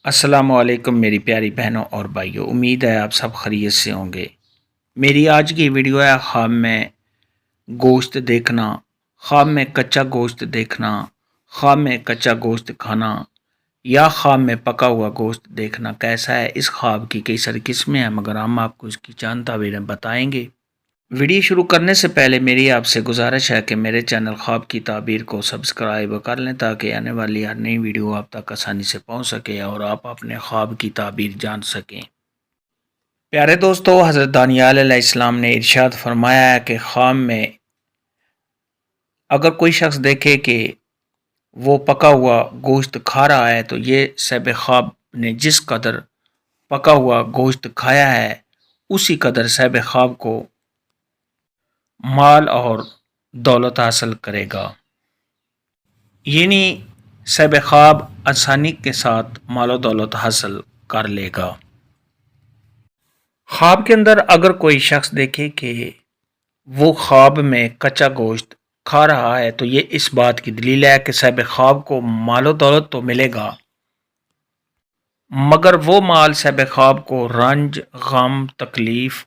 السلام علیکم میری پیاری بہنوں اور بھائیوں، امید ہے آپ سب خیریت سے ہوں گے۔ میری آج کی ویڈیو ہے خواب میں گوشت دیکھنا، خواب میں کچا گوشت دیکھنا، خواب میں کچا گوشت کھانا یا خواب میں پکا ہوا گوشت دیکھنا کیسا ہے۔ اس خواب کی کئی ساری قسمیں ہیں مگر ہم آپ کو اس کی چند تعبیریں بتائیں گے۔ ویڈیو شروع کرنے سے پہلے میری آپ سے گزارش ہے کہ میرے چینل خواب کی تعبیر کو سبسکرائب کر لیں تاکہ آنے والی ہر نئی ویڈیو آپ تک آسانی سے پہنچ سکے اور آپ اپنے خواب کی تعبیر جان سکیں۔ پیارے دوستو، حضرت دانیال علیہ السلام نے ارشاد فرمایا ہے کہ خواب میں اگر کوئی شخص دیکھے کہ وہ پکا ہوا گوشت کھا رہا ہے تو یہ صاحب خواب نے جس قدر پکا ہوا گوشت کھایا ہے اسی قدر صاحب خواب کو مال اور دولت حاصل کرے گا، یعنی صاحب خواب آسانی کے ساتھ مال و دولت حاصل کر لے گا۔ خواب کے اندر اگر کوئی شخص دیکھے کہ وہ خواب میں کچا گوشت کھا رہا ہے تو یہ اس بات کی دلیل ہے کہ صاحب خواب کو مال و دولت تو ملے گا مگر وہ مال صاحب خواب کو رنج، غم، تکلیف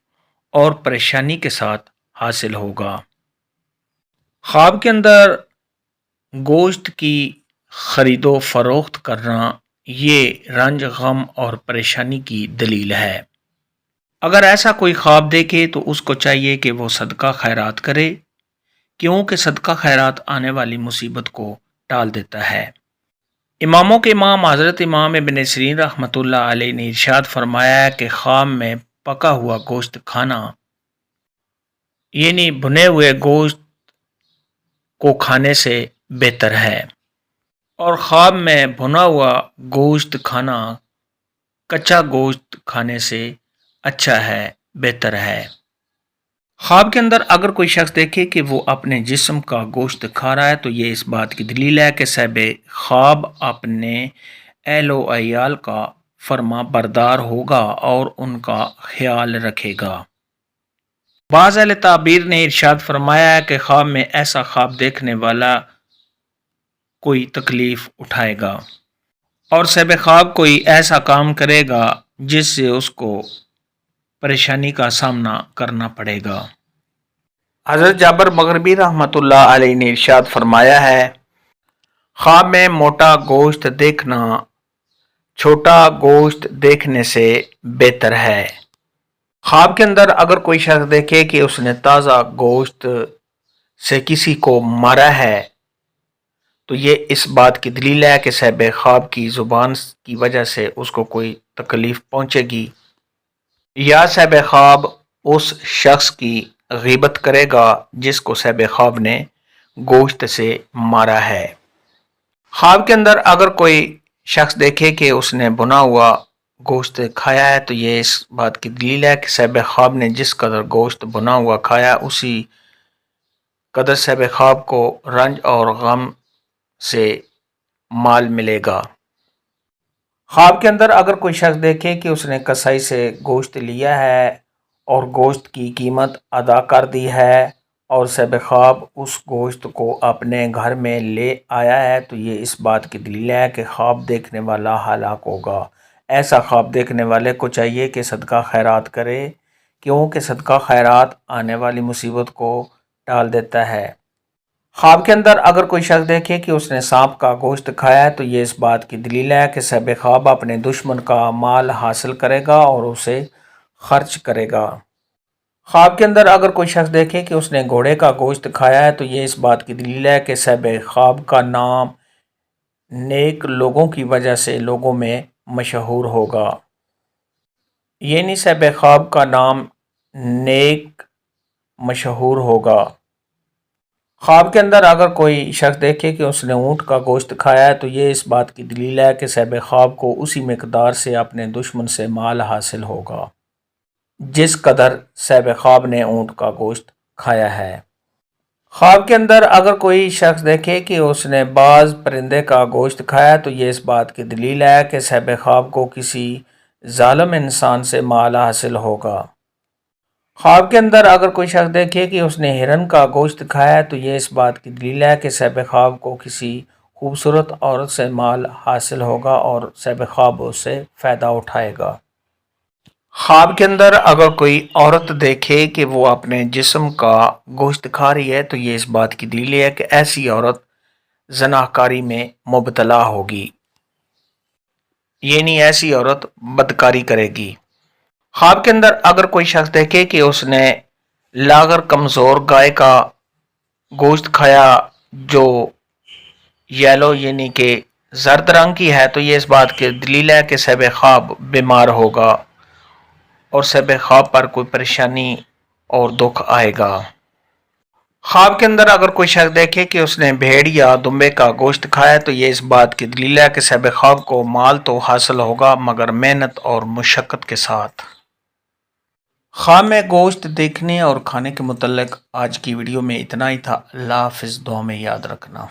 اور پریشانی کے ساتھ حاصل ہوگا۔ خواب کے اندر گوشت کی خرید و فروخت کرنا یہ رنج، غم اور پریشانی کی دلیل ہے۔ اگر ایسا کوئی خواب دیکھے تو اس کو چاہیے کہ وہ صدقہ خیرات کرے، کیونکہ صدقہ خیرات آنے والی مصیبت کو ٹال دیتا ہے۔ اماموں کے امام حضرت امام ابن سیرین رحمۃ اللہ علیہ نے ارشاد فرمایا ہے کہ خواب میں پکا ہوا گوشت کھانا یعنی بھنے ہوئے گوشت کو کھانے سے بہتر ہے، اور خواب میں بھنا ہوا گوشت کھانا کچا گوشت کھانے سے اچھا ہے، بہتر ہے۔ خواب کے اندر اگر کوئی شخص دیکھے کہ وہ اپنے جسم کا گوشت کھا رہا ہے تو یہ اس بات کی دلیل ہے کہ صاحب خواب اپنے اہل و عیال کا فرما بردار ہوگا اور ان کا خیال رکھے گا۔ بعض اہل تعبیر نے ارشاد فرمایا ہے کہ خواب میں ایسا خواب دیکھنے والا کوئی تکلیف اٹھائے گا اور صاحب خواب کوئی ایسا کام کرے گا جس سے اس کو پریشانی کا سامنا کرنا پڑے گا۔ حضرت جابر مغربی رحمۃ اللہ علیہ نے ارشاد فرمایا ہے، خواب میں موٹا گوشت دیکھنا چھوٹا گوشت دیکھنے سے بہتر ہے۔ خواب کے اندر اگر کوئی شخص دیکھے کہ اس نے تازہ گوشت سے کسی کو مارا ہے تو یہ اس بات کی دلیل ہے کہ صاحب خواب کی زبان کی وجہ سے اس کو کوئی تکلیف پہنچے گی یا صاحب خواب اس شخص کی غیبت کرے گا جس کو صاحب خواب نے گوشت سے مارا ہے۔ خواب کے اندر اگر کوئی شخص دیکھے کہ اس نے بنا ہوا گوشت کھایا ہے تو یہ اس بات کی دلیل ہے کہ صاحب خواب نے جس قدر گوشت بنا ہوا کھایا اسی قدر صاحب خواب کو رنج اور غم سے مال ملے گا۔ خواب کے اندر اگر کوئی شخص دیکھے کہ اس نے کسائی سے گوشت لیا ہے اور گوشت کی قیمت ادا کر دی ہے اور صاحب خواب اس گوشت کو اپنے گھر میں لے آیا ہے تو یہ اس بات کی دلیل ہے کہ خواب دیکھنے والا ہلاک ہوگا۔ ایسا خواب دیکھنے والے کو چاہیے کہ صدقہ خیرات کرے، کیونکہ صدقہ خیرات آنے والی مصیبت کو ٹال دیتا ہے۔ خواب کے اندر اگر کوئی شخص دیکھے کہ اس نے سانپ کا گوشت کھایا ہے تو یہ اس بات کی دلیل ہے کہ صاحب خواب اپنے دشمن کا مال حاصل کرے گا اور اسے خرچ کرے گا۔ خواب کے اندر اگر کوئی شخص دیکھے کہ اس نے گھوڑے کا گوشت کھایا ہے تو یہ اس بات کی دلیل ہے کہ صاحب خواب کا نام نیک لوگوں کی وجہ سے لوگوں میں مشہور ہوگا، یعنی صاحب خواب کا نام نیک مشہور ہوگا۔ خواب کے اندر اگر کوئی شخص دیکھے کہ اس نے اونٹ کا گوشت کھایا ہے تو یہ اس بات کی دلیل ہے کہ صاحب خواب کو اسی مقدار سے اپنے دشمن سے مال حاصل ہوگا جس قدر صاحب خواب نے اونٹ کا گوشت کھایا ہے۔ خواب کے اندر اگر کوئی شخص دیکھے کہ اس نے باز پرندے کا گوشت کھایا تو یہ اس بات کی دلیل ہے کہ صاحب خواب کو کسی ظالم انسان سے مال حاصل ہوگا۔ خواب کے اندر اگر کوئی شخص دیکھے کہ اس نے ہرن کا گوشت کھایا ہے تو یہ اس بات کی دلیل ہے کہ صاحب خواب کو کسی خوبصورت عورت سے مال حاصل ہوگا اور صاحب خواب اس سے فائدہ اٹھائے گا۔ خواب کے اندر اگر کوئی عورت دیکھے کہ وہ اپنے جسم کا گوشت کھا رہی ہے تو یہ اس بات کی دلیل ہے کہ ایسی عورت زناکاری میں مبتلا ہوگی، یعنی ایسی عورت بدکاری کرے گی۔ خواب کے اندر اگر کوئی شخص دیکھے کہ اس نے لاغر کمزور گائے کا گوشت کھایا جو یلو یعنی کہ زرد رنگ کی ہے تو یہ اس بات کی دلیل ہے کہ صاحب خواب بیمار ہوگا اور صاحب خواب پر کوئی پریشانی اور دکھ آئے گا۔ خواب کے اندر اگر کوئی شخص دیکھے کہ اس نے بھیڑ یا دمبے کا گوشت کھایا تو یہ اس بات کی دلیل ہے کہ صاحب خواب کو مال تو حاصل ہوگا مگر محنت اور مشقت کے ساتھ۔ خواب میں گوشت دیکھنے اور کھانے کے متعلق آج کی ویڈیو میں اتنا ہی تھا۔ اللہ حافظ، دعا میں یاد رکھنا۔